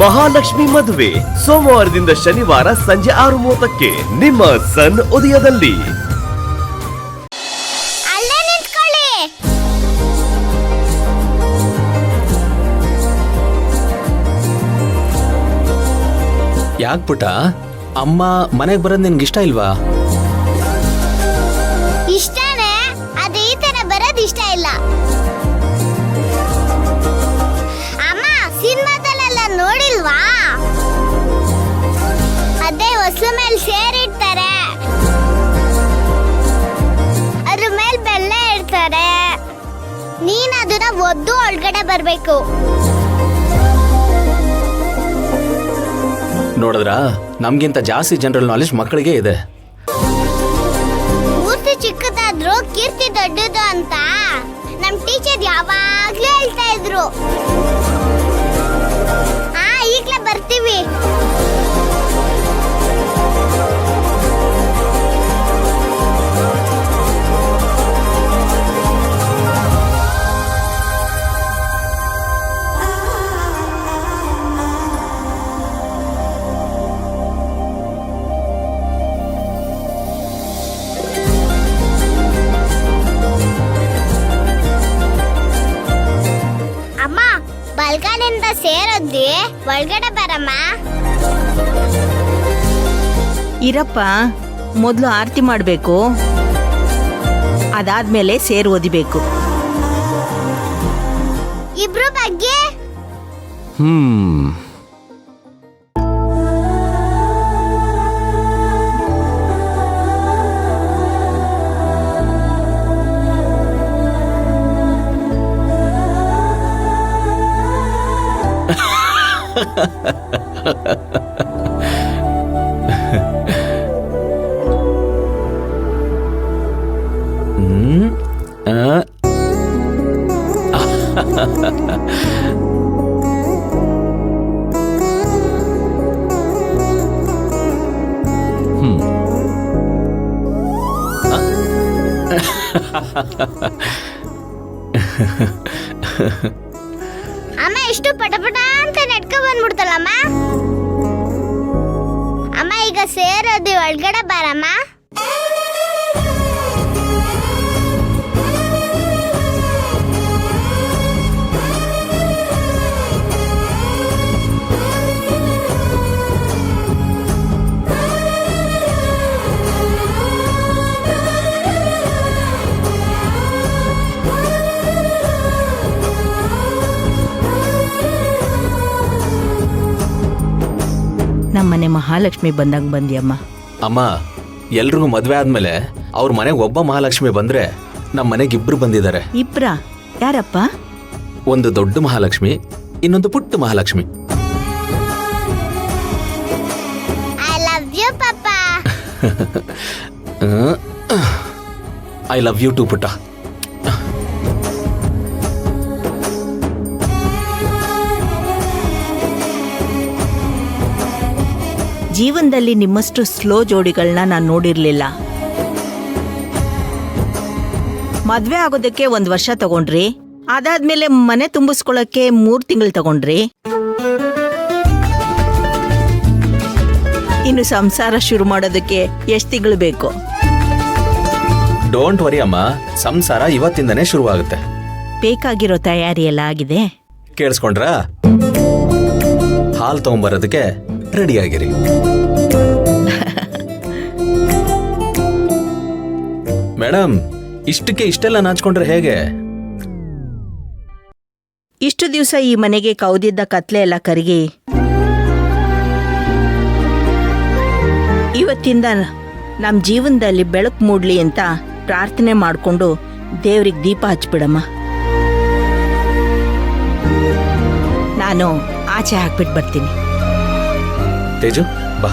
ಮಹಾಲಕ್ಷ್ಮಿ ಮದುವೆ ಸೋಮವಾರದಿಂದ ಶನಿವಾರ ಸಂಜೆ 6:30ಕ್ಕೆ ನಿಮ್ಮ ಸನ್ ಉದಯದಲ್ಲಿ. ಯಾಕ್ ಪುಟ, ಅಮ್ಮ ಮನೆಗ್ ಬರೋದ್ ನಿನ್ಗೆ ಇಷ್ಟ ಇಲ್ವಾ? ಇಷ್ಟನೇ, ಅದು ಈ ತರ ಬರೋದ್ ಇಷ್ಟ ಇಲ್ಲ. ಅಮ್ಮ ಸಿನಿಮಾದಲ್ಲೆಲ್ಲ ನೋಡಿಲ್ವಾ? ಅದೇ ಹೊಸ ಮೇಲೆ ಸೇರಿಡ್ತಾರೆ, ಅದ್ರ ಮೇಲೆ ಬೆಲ್ಲ ಇಡ್ತಾರೆ, ನೀನ್ ಅದನ್ನ ಒದ್ದು ಒಳಗಡೆ ಬರ್ಬೇಕು. ನೋಡಿದ್ರ, ನಮ್ಗಿಂತ ಜಾಸ್ತಿ ಜನರಲ್ ನಾಲೆಜ್ ಮಕ್ಕಳಿಗೆ ಇದೆ. ಮೂರ್ತಿ ಚಿಕ್ಕದಾದ್ರೂ ಕೀರ್ತಿ ದೊಡ್ಡದು ಅಂತ ನಮ್ ಟೀಚರ್ ಯಾವಾಗ್ಲೂ ಹೇಳ್ತಾ ಇದ್ರು. ಈಗ್ಲೇ ಬರ್ತೀವಿ. ಬಲ್ಗನಿಂದ ಸೇರೊದ್ದಿ ಒಳಗಡೆ ಬರಮ್ಮ. ಇರಪ್ಪ, ಮೊದಲು ಆರತಿ ಮಾಡಬೇಕು, ಅದಾದ್ಮೇಲೆ ಸೇರು ಓದಿಬೇಕು. ಇಬ್ರು ಬಗ್ಗೆ ಅಮ್ಮ ಎಷ್ಟು ಪಟಪಟ ಅಂತ ನೆಟ್ಕ ಬಂದ್ಬಿಡ್ತಲ್ಲಮ್ಮ. ಅಮ್ಮ ಈಗ ಸೇರೋದು ಒಳಗಡೆ ಬರಮ್ಮ. ನಮ್ಮನೆ ಮಹಾಲಕ್ಷ್ಮಿ ಬಂದಾಗ ಬಂದಿಯಮ್ಮ. ಅಮ್ಮ, ಎಲ್ರಿಗೂ ಮದ್ವೆ ಆದ್ಮೇಲೆ ಅವ್ರ ಮನೆಗೆ ಒಬ್ಬ ಮಹಾಲಕ್ಷ್ಮಿ ಬಂದ್ರೆ ನಮ್ಮ ಮನೆಗೆ ಇಬ್ರು ಬಂದಿದ್ದಾರೆ. ಇಬ್ರಾ? ಯಾರಪ್ಪ? ಒಂದು ದೊಡ್ಡ ಮಹಾಲಕ್ಷ್ಮಿ, ಇನ್ನೊಂದು ಪುಟ್ಟ ಮಹಾಲಕ್ಷ್ಮಿ. ಐ ಲವ್ ಯು ಪಾಪಾ. ಐ ಲವ್ ಯು ಟು ಪುಟ್ಟ. ಜೀವನದಲ್ಲಿ ನಿಮ್ಮಷ್ಟು ಸ್ಲೋ ಜೋಡಿಗಳನ್ನ ನಾನು ನೋಡಿರ್ಲಿಲ್ಲ. ಮದ್ವೆ ಆಗೋದಕ್ಕೆ 1 ವರ್ಷ ತಗೊಂಡ್ರಿ, ಅದಾದ್ಮೇಲೆ ಮನೆ ತುಂಬಿಸ್ಕೊಳಕ್ಕೆ 3 ತಿಂಗಳು ತಗೊಂಡ್ರಿ, ಇನ್ನು ಸಂಸಾರ ಶುರು ಮಾಡೋದಕ್ಕೆ ಎಷ್ಟು ತಿಂಗಳು ಬೇಕು? ಡೋಂಟ್ ವರಿ ಅಮ್ಮ, ಸಂಸಾರ ಇವತ್ತಿಂದನೇ ಶುರುವಾಗುತ್ತೆ. ಬೇಕಾಗಿರೋ ತಯಾರಿ ಎಲ್ಲ ಆಗಿದೆ. ಕೇಳಿಸ್ಕೊಂಡ್ರಾ? ಹಾಲು ತಗೊಂಬರೋದಕ್ಕೆ ರೆಡಿ ಆಗಿರಿ. ಮೇಡಮ್, ಇಷ್ಟಕ್ಕೆ ಇಷ್ಟೆಲ್ಲ ನಾಚ್ಕೊಂಡ್ರೆ ಹೇಗೆ? ಇಷ್ಟು ದಿವಸ ಈ ಮನೆಗೆ ಕೌದಿದ್ದ ಕತ್ಲೆ ಎಲ್ಲ ಕರಗಿ ಇವತ್ತಿಂದ ನಮ್ಮ ಜೀವನದಲ್ಲಿ ಬೆಳಕು ಮೂಡ್ಲಿ ಅಂತ ಪ್ರಾರ್ಥನೆ ಮಾಡಿಕೊಂಡು ದೇವ್ರಿಗೆ ದೀಪ ಹಚ್ಬಿಡಮ್ಮ. ನಾನು ಆಚೆ ಹಾಕ್ಬಿಟ್ಟು ಬರ್ತೀನಿ. ತೇಜು, ಬಾ.